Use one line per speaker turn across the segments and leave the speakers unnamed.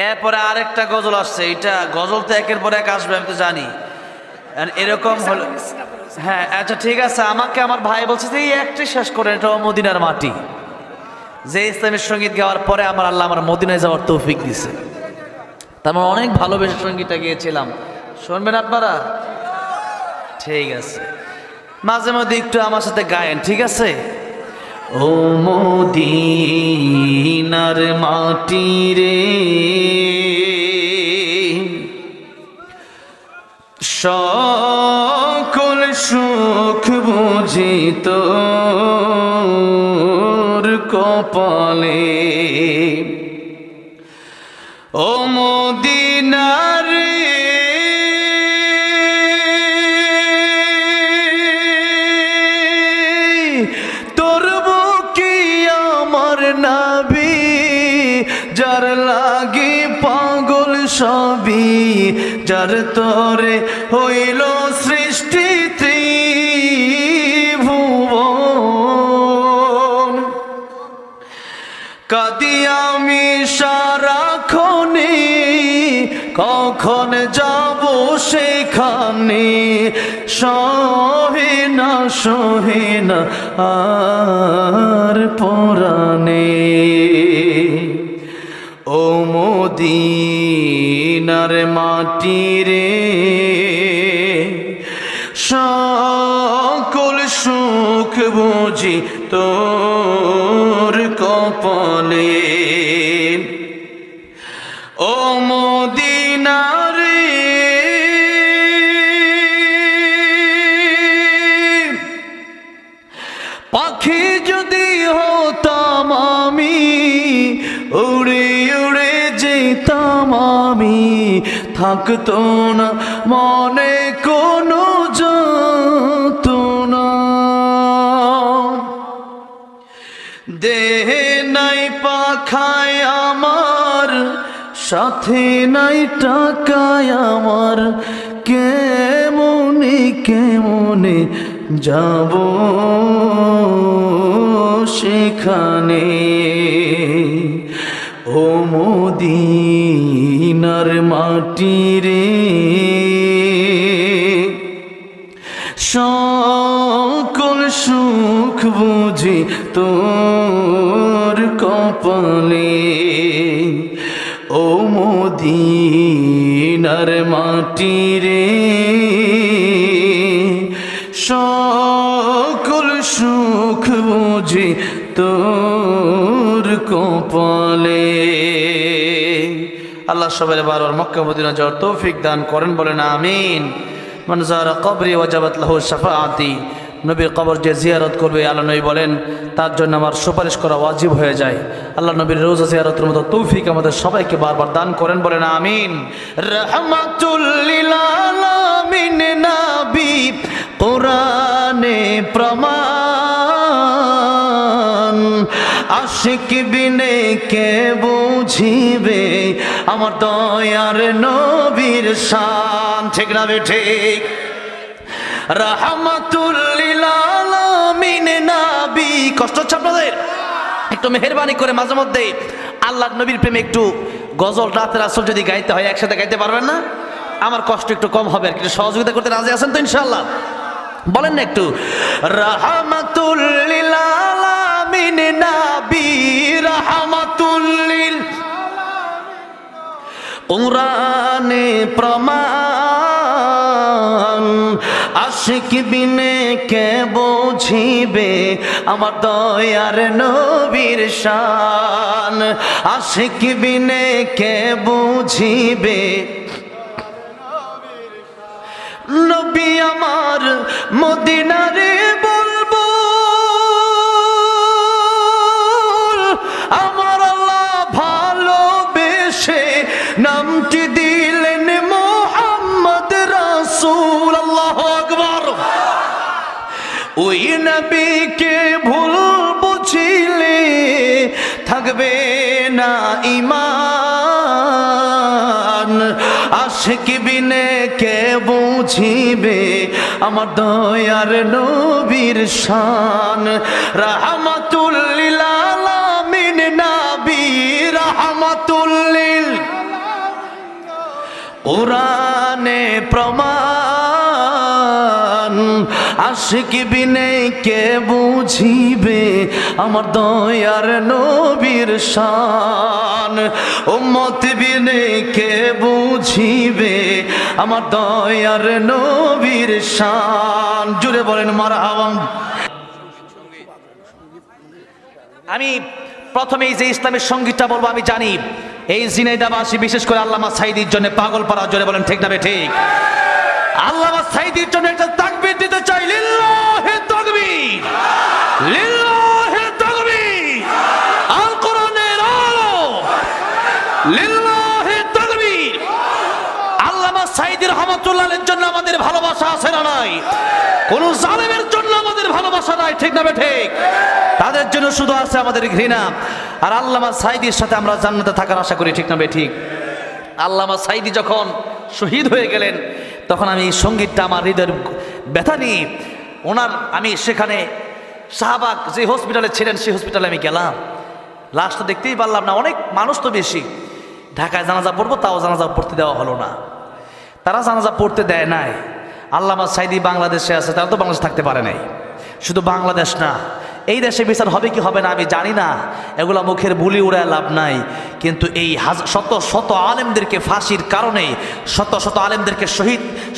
এরপরে আরেকটা গজল আসছে, এটা গজল তো একের পর এক আসবে আমি তো জানি, এরকম হলো। হ্যাঁ আচ্ছা ঠিক আছে, আমাকে আমার ভাই বলছে যে এই একটি শেষ করে, এটা মদিনার মাটি, যে ইসলামের সঙ্গীত গাওয়ার পরে আমার আল্লাহ আমার মদিনায় যাওয়ার তৌফিক দিছে। তার মানে অনেক ভালোবেসে সঙ্গীতটা গিয়েছিলাম, শুনবেন আপনারা? ঠিক আছে, মাঝে মধ্যে একটু আমার সাথে গায়েন, ঠিক আছে? ও মদিনার মাটি রে, সকল সুখ বুঝি তোর কপালে। ও মদিনার তোর বুকে আমার নবী, যার লাগি পাগল সবই, যার তরে হইল সৃষ্টি ত্রিভুবন। কাঁদি আমি সারাক্ষণে, কখন যাব সেখানে, সহে না আর পরাণে। ও মদিনার মাটি রে, সকল সুখ বুঝি তোর কপালে। ও মদিনার পাখি যদি হতাম আমি, উড়ে উড়ে যেতাম আমি, থাকতো না মনে কোনো যন্ত্রণা। দেহে নাই পাখায় আমার, সাথে নাই টাকায় আমার, কেমনে কেমনে যাব সেখানে। ও মদিনার মাটি রে, সকল সুখ বুঝি তোর কপালে। ও মদিনার মাটি রে, সকল সুখ বুঝি তোর কপালে। আল্লাহ সবাই বারবার মক্কা মদিনা যাওয়ার তৌফিক দান করেন, বলেন আমিন। মান যারা কবরি ওয়াজাবাত লাহু শাফাআতি, নবীর কবর যে জিয়ারত করবে, আল্লাহ নবী বলেন তার জন্য আমার সুপারিশ করা ওয়াজিব হয়ে যায়। আল্লাহ নবীর রোজা জিয়ারতের মতো তৌফিক আমাদের সবাইকে বারবার দান করেন, বলেন আমিন। রাহমাতুল লিল আলামিন নবী, কোরআনে প্রমাণ, আশিক বিনে কে বুঝিবে আমার দয়ার নবীর শান, ঠিক না ঠিক? রাহমাতুল লিল আলামিন নবী, কষ্ট হচ্ছে আপনাদের? একটু মেহেরবানি করে মাঝে মধ্যে আল্লাহর নবীর প্রেমে একটু গজল রাতের আসর যদি গাইতে হয়, একসাথে গাইতে পারবেন না? আমার কষ্ট একটু কম হবে আর কি, সহযোগিতা করতে রাজি আছেন তো ইনশাআল্লাহ? বলেন না একটু। রাহমাতুল লিল আলামিন নবী, রাহমাতুল লিল কোরআনে প্রমাণ, আশিক বিনে কে বুঝিবে আমার দয়ার নবীর শান, আশিক বিনে কে বুঝিবে নবী আমার মদিনারে বলবো, আমার আল্লাহ ভালোবেসে নামটি দিলেন মুহাম্মদ রাসূল। আল্লাহু আকবার। ওই নবীকে ভুল বুঝিলে থাকবে না ঈমান, আশিক বিনে কে বুঝিবে আমার দয়ার নবীর শান। রাহমাতুল লিল আলামিন নবী, কোরআনে প্রমাণ, আশিক বিনে কে বুঝিবে আমার দয়ার নবীর শান, উম্মত বিনে কে বুঝিবে আমার দয়ার নবীর শান। জুড়ে বলেন মারহাবা। আমি প্রথমেই যে ইসলামের সঙ্গীতটা বলবো, আমি জানি এই ঝিনাইদহবাসী বিশেষ করে আল্লামা সাঈদীর জন্য পাগল পারা। জোরে বলেন ঠিক না ঠিক? আল্লামা সাঈদীর জন্য একটা তাকবীর দিতে চাই। লিল্লাহি তাকবীর, লিল্লাহি তাকবীর। আল কোরআনের আলো, লিল্লাহি তাকবীর। আল্লামা সাঈদী রাহমাতুল্লাহর জন্য আমাদের ভালোবাসা আছে না নাই? কোন জালেমের জন্য আমাদের ভালোবাসা নাই, ঠিক না ঠিক? তাদের জন্য শুধু আছে আমাদের ঘৃণা। আর আল্লামা সাঈদীর সাথে আমরা জান্নাতে থাকার আশা করি, ঠিক না ঠিক? আল্লামা সাঈদী যখন শহীদ হয়ে গেলেন তখন আমি এই সঙ্গীতটা আমার হৃদয়ের ব্যথা নিয়ে ওনার, আমি সেখানে শাহবাগ যে হসপিটালে ছিলেন সেই হসপিটালে আমি গেলাম। লাশটা দেখতেই পারলাম না, অনেক মানুষ তো বেশি। ঢাকায় জানাজা পড়বো, তাও জানাজা পড়তে দেওয়া হলো না। তারা জানাজা পড়তে দেয় নাই। আল্লামা সাঈদী বাংলাদেশে আছে, তারা তো বাংলাদেশে থাকতে পারে নাই। শুধু বাংলাদেশ না, এই দেশে বিচার হবে কি হবে না আমি জানি না, এগুলা মুখের বুলি উড়ায় লাভ নাই। কিন্তু এই শত শত আলেমদেরকে ফাঁসির কারণে, শত শত আলেমদেরকে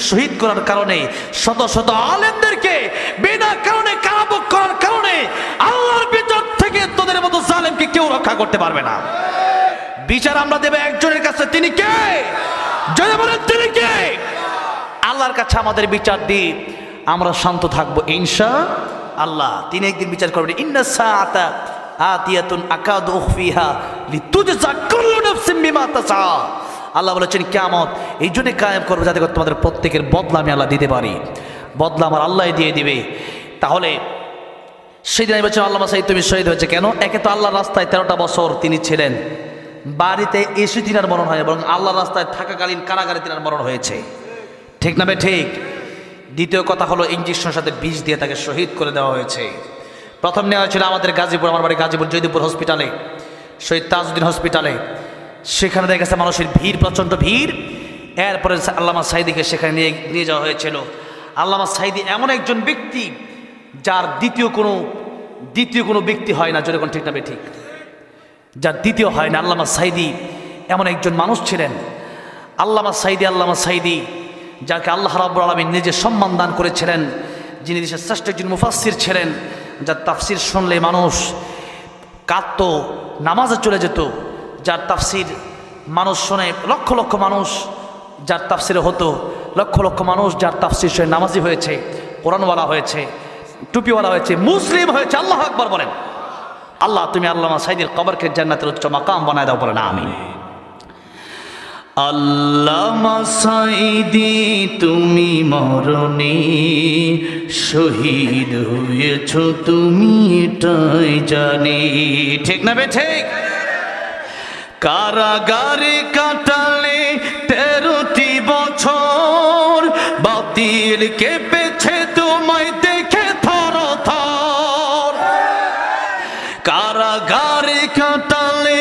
শহীদ করার কারণে, শত শত আলেমদেরকে বিনা কারণে কারাভোগ করার কারণে আল্লাহর বিচার থেকে তোদের মতো জালেমকে কেউ রক্ষা করতে পারবে না। বিচার আমরা দেব একজনের কাছে, তিনি কে? যদি বলেন তিনি কে? আল্লাহর কাছে আমাদের বিচার দিই, আমরা শান্ত থাকবো ইনশাআল্লাহ। তিনি একদিন বিচার করবেন। ইন্না সাআতা আতিয়াতুন আকাদু উখফিহা লিতুজজা কুল্লু নাফসিন বিমা তাসআ। আল্লাহ বলেছেন কিয়ামত এই জন্য কায়েম করবে যাতে করে তোমাদের প্রত্যেকের বদলা আমি আল্লাহ দিতে পারি। বদলা আমার আল্লাহই দিয়ে দিবে। তাহলে সেদিন আমি বলছিলাম আল্লামা সাঈদ তুমি শহীদ হয়েছে কেন? একে তো আল্লাহর রাস্তায় 13টা বছর তিনি ছিলেন, বাড়িতে এসে তিনার মরণ হয়, এবং আল্লাহর রাস্তায় থাকাকালীন কারাগারে তিনার মরণ হয়েছে, ঠিক না ঠিক? দ্বিতীয় কথা হলো ইঞ্জেকশনের সাথে বিষ দিয়ে তাকে শহীদ করে দেওয়া হয়েছে। প্রথম নেওয়া হয়েছিল আমাদের গাজীপুর, আমার বাড়ি গাজীপুর জয়দীপুর হসপিটালে, শহীদ তাজউদ্দিন হসপিটালে। সেখানে দেখা গেছে মানুষের ভিড়, প্রচণ্ড ভিড়। এরপরে আল্লামা সাঈদীকে সেখানে নিয়ে যাওয়া হয়েছিল। আল্লামা সাঈদী এমন একজন ব্যক্তি যার দ্বিতীয় কোনো ব্যক্তি হয় না, যেরকম ঠিক না ঠিক? যার দ্বিতীয় হয় না। আল্লামা সাঈদী এমন একজন মানুষ ছিলেন। আল্লামা সাঈদী যাকে আল্লাহ রাব্বুল আলামিন নিজে সম্মান দান করেছিলেন, যিনি দেশের শ্রেষ্ঠ একজন মুফাসসির ছিলেন, যার তাফসির শুনলে মানুষ কাঁদতো, নামাজে চলে যেত। যার তাফসির মানুষ শুনে লক্ষ লক্ষ মানুষ যার তাফসিরে হতো, লক্ষ লক্ষ মানুষ যার তাফসির শুনে নামাজি হয়েছে, কোরআনওয়ালা হয়েছে, টুপিওয়ালা হয়েছে, মুসলিম হয়েছে। আল্লাহ আকবার বলেন। আল্লাহ তুমি আল্লামা সাঈদীর কবরকে জান্নাতের উচ্চ মাকাম বানায় দাও, বলেন আমিন। আল্লামা সাঈদী তুমি মরণে শহীদ হয়েছ, তুমি এটাই জানি, ঠিক না ঠিক? কারাগারে কাটালে 13টি বছর, বাতিল কেঁপেছে তোমায় দেখে থর থর। কারাগারে কাটালে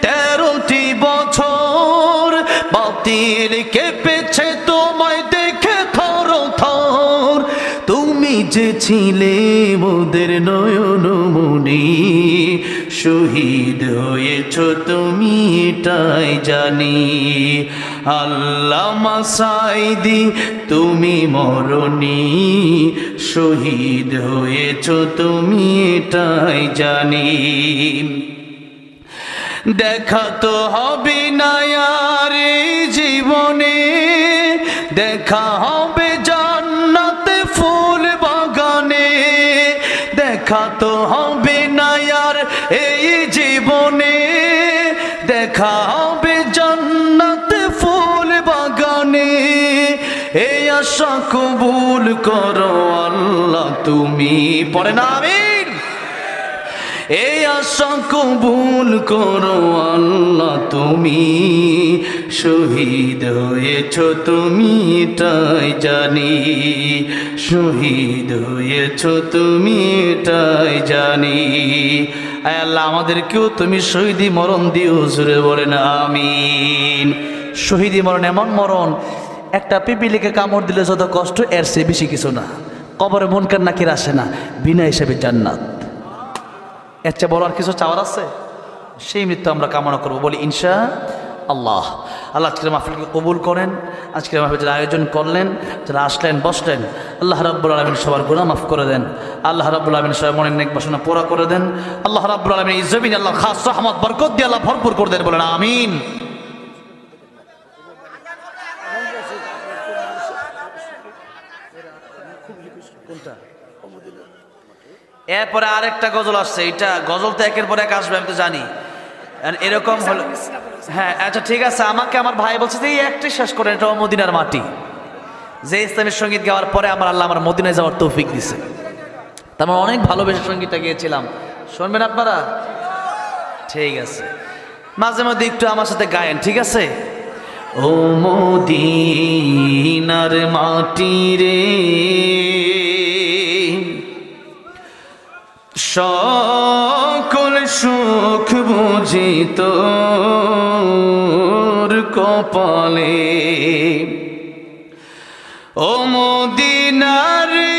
13টি বছর, বাতিল কেঁপেছে তোমায় দেখে থর থর। তুমি যে ছিলে মোদের নয়ন মনি, শহীদ হয়েছ তুমি এটাই জানি। আল্লামা সাঈদী তুমি মরণি, শহীদ হয়েছ তুমি এটাই জানি। দেখা তো হবে না আর এই জীবনে, দেখা হবে জান্নাতে ফুল বাগানে। দেখা তো হবে না আর এই জীবনে, দেখা হবে জান্নাতে ফুল বাগানে। এই আশা কবুল করো আল্লাহ তুমি, পড়ে না আমিন। এই আশা কবুল করো আল্লাহ তুমি, শহীদ হয়েছ তুমি এটাই জানি। শহীদ হয়েছ তুমি এটাই জানি। আয় আল্লাহ আমাদেরকেও তুমি শহীদি মরণ দিও, জোরে বলেন আমিন। শহীদি মরণ এমন মরণ, একটা পিপিলিকে কামড় দিলে যত কষ্ট এর চেয়ে বেশি কিছু না। কবরে মুনকার নাকির আসে না, বিনা হিসেবে জান্নাত। এর চেয়ে বড় আর কিছু চাওয়ার আছে? সেই মৃত্যু আমরা কামনা করবো, বলি ইনশা আল্লাহ। আল্লাহ আজকের মাহফিলকে কবুল করেন। আজকের মাহফিল যারা আয়োজন করলেন, যারা আসলেন বসলেন, আল্লাহ রাব্বুল আলামিন সবার গুনাহ মাফ করে দেন। আল্লাহ রাব্বুল আলামিন সবার মনের নেক বাসনা পুরা করে দেন। আল্লাহ রাব্বুল আলামিন এই জমিনে আল্লাহ খাস রহমত বরকত দিয়ে আল্লাহ ভরপুর করে দেন, বলেন আমিন। এরপরে আরেকটা গজল আসছে, এটা গজল তো একের পর এক আসবে আমি তো জানি। এরকম হলো, হ্যাঁ আচ্ছা ঠিক আছে, আমাকে আমার ভাই বলছে যে এই একটাই শেষ করেন, এটা মদিনার মাটি। যে ইসলামী সঙ্গীত গাওয়ার পরে আল্লাহ আমার মদিনায় যাওয়ার তৌফিক দিছে। তার মানে অনেক ভালোবেসে সঙ্গীতটা গিয়েছিলাম, শুনবেন আপনারা? ঠিক আছে, মাঝে মধ্যে একটু আমার সাথে গায়েন, ঠিক আছে? ও মদিনার মাটি রে, সকল সুখ বুঝি তোর কপালে। ও মদিনা রে,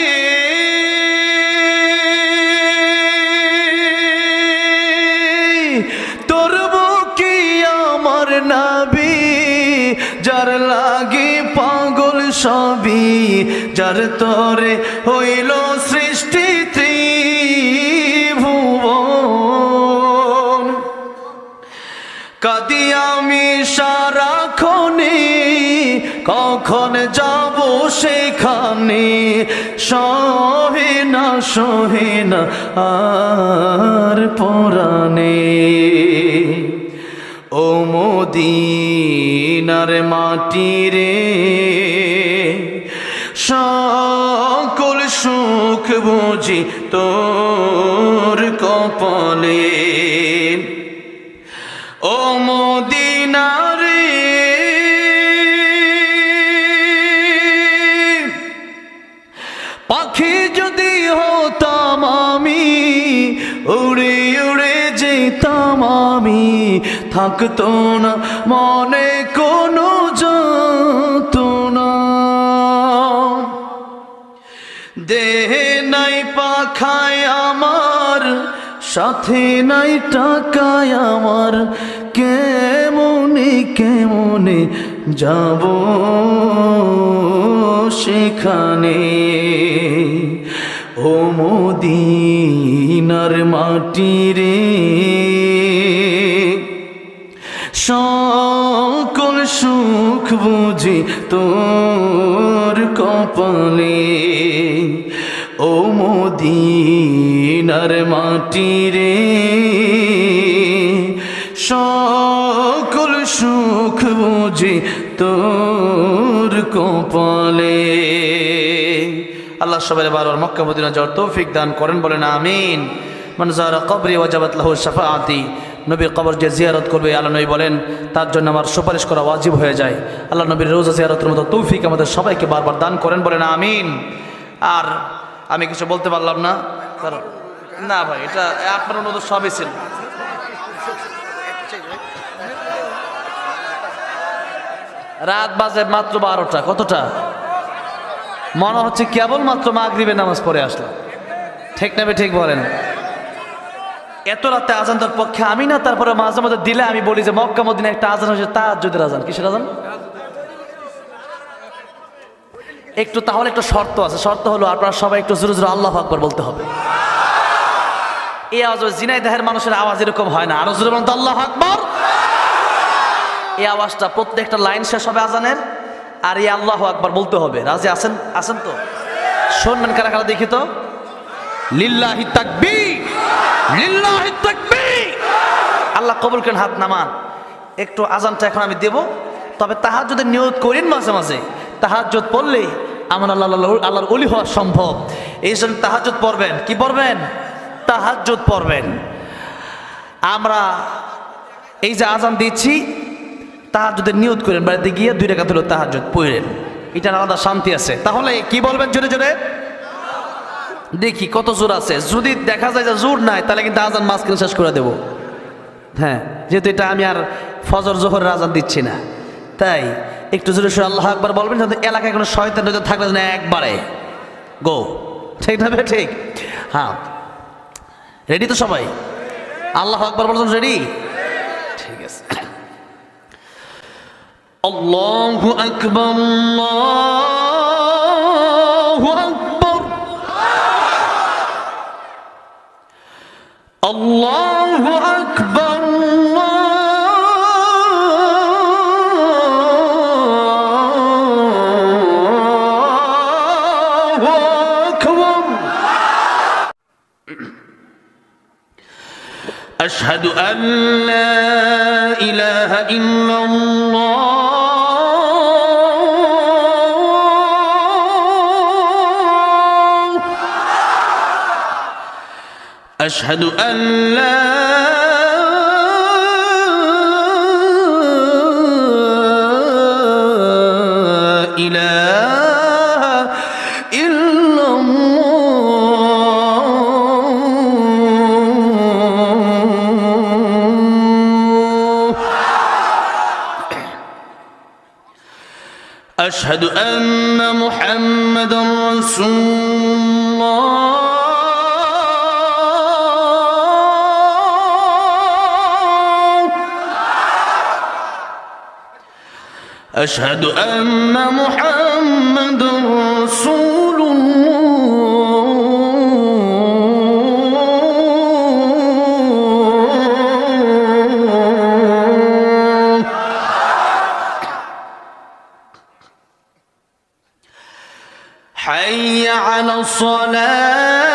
তোর বুকে আমার নাবি, যার লাগি পাগল সবই, যার তরে হইল সৃষ্টি ত্রিভুবন। কাঁদি আমি সারাক্ষণে, কখন যাব সেখানে, সহে না আর পরাণে। ও মদিনার মাটি রে, সকল সুখ বুঝি তোর কপালে। ও মদিনা রে, পাখি যদি হতাম আমি, উড়ে উড়ে যেতাম আমি, থাকতো না মনে কোনো যন্ত্রণা। দেহে নাই পাখায় আমার, সাথে নাই টাকায় আমার, কেমনে যাব সেখানে। ও মদিনার মাটি রে, সকল সুখ বুঝি তোর কপালে। ও মদিনার মাটি রে, সকল সুখ বুঝি তোর কপালে। আল্লাহ সবাই বারবার মক্কা মদিনা যাওয়ার তৌফিক দান করেন, বলেন আমিন। মান যারা কবরি ওয়াজাবাত লাহু শাফাআতি, নবীর কবর যে জিয়ারত করবে, আল্লাহ নবী বলেন তার জন্য আমার সুপারিশ করা ওয়াজিব হয়ে যায়। আল্লাহ নবীর রোজা জিয়ারতের মতো তৌফিক আমাদের সবাইকে বারবার দান করেন, বলেন আমিন। আর আমি কিছু বলতে পারলাম না, কারণ না ভাই, এটা আপনার মতো সবই ছিল। রাত বাজে মাত্র 12টা, কতটা মনে হচ্ছে কেবলমাত্র মাগরিবের নামাজ পড়ে আসলাম, ঠিক না? ঠিক বলেন, এত রাতে আজান তার পক্ষে আমি না। তারপরে মাঝে মাঝে দিলে আমি বলি যে মক্কা মদিনা একটা আজান হয়েছে, তাহাজ্জুদের আজান। কিসের আজান? একটু, তাহলে একটা শর্ত আছে, শর্ত হলো আপনারা সবাই একটু জোরে জোরে আল্লাহু আকবার বলতে হবে। এই আওয়াজ ঝিনাইদহের মানুষের আওয়াজ এরকম হয় না, আরো জোরে বলতে আল্লাহু আকবার। এই আওয়াজটা প্রত্যেকটা লাইন শেষ হবে আজানের, আর এই আল্লাহু আকবার বলতে হবে। রাজি আছেন? আছেন তো? শুনবেন কারা কারা দেখি তো। লিল্লাহি তাকবীর, লিল্লাহি তাকবীর। আল্লাহ কবুল করেন, হাত নামান। একটু আজানটা এখন আমি দেব, তবে তাহাজ্জুদের নিয়ত করেন মাঝে মাঝে। তাহাজ্জুদ পড়লে আমার আল্লাহর ওলি হওয়া সম্ভব। এই জন্য তাহাজ্জুদ পড়বেন। কি পড়বেন? তাহাজ্জুদ পড়বেন। আমরা এই যে আজান দিচ্ছি, তাহাজ্জুদের নিয়ত করেন, বাড়িতে গিয়ে 2 রাকাত হলো তাহাজ্জুদ পড়েন, এটা আলাদা শান্তি আছে। তাহলে কি বলবেন জোরে জোরে? দেখি কত জোর আছে। যদি দেখা যায় যে জোর নাই, তাহলে কিন্তু আজান মাঝখানে শেষ করে দেব। হ্যাঁ, যেহেতু এটা আমি আর ফজর জোহরের আজান দিচ্ছি না, তাই একটু জোরে সরে আল্লাহু আকবার বলবেন, যাতে এলাকায় কোনো শয়তান নজর থাকলে না একবারে গো। ঠিক না ভাই? ঠিক। হ্যাঁ, রেডি তো সবাই? আল্লাহু আকবার বলছেন, রেডি? ঠিক আছে। আল্লাহু আকবার, আল্লাহু আকবার, আল্লাহু আকবার, أشهد أن لا إله إلا الله، أشهد أن لا إله إلا أشهد أن محمدا رسول الله، أشهد أن محمدا رسول الله. حي على الصلاة،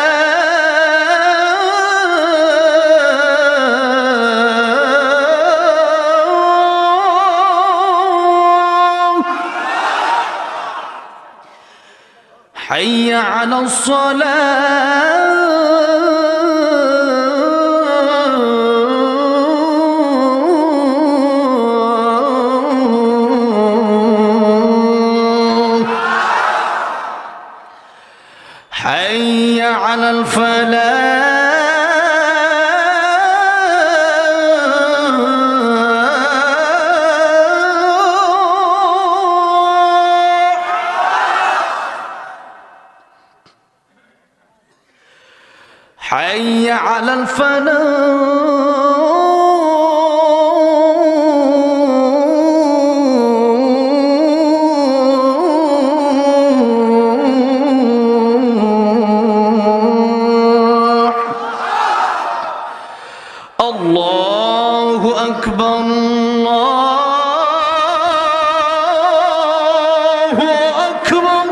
حي على الصلاة، حي على الفلاح، حي على الفلاح. الله أكبر، الله أكبر،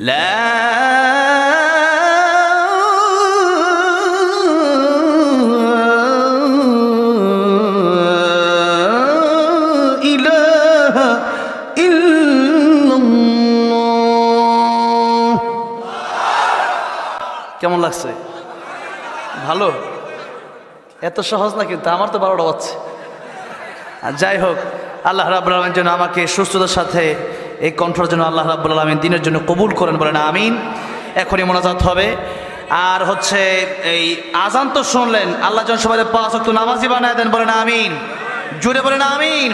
لا إله إلا الله. কেমন লাগছে? ভালো? এত সহজ না, কিন্তু আমার তো 12টা বাজছে। যাই হোক, আল্লাহ রাব্বুল আলামিন যেন আমাকে সুস্থতার সাথে এই কণ্ঠের জন্য আল্লাহ রাব্বুল আলামিন দিনের জন্য কবুল করেন, বলেন আমিন। এখনই মোনাজাত হবে। আর হচ্ছে এই আজান তো শুনলেন, আল্লাহ যেন সবাই 5 ওয়াক্ত নামাজি বানায় দেন, বলেন আমিন। জুড়ে বলেন আমিন।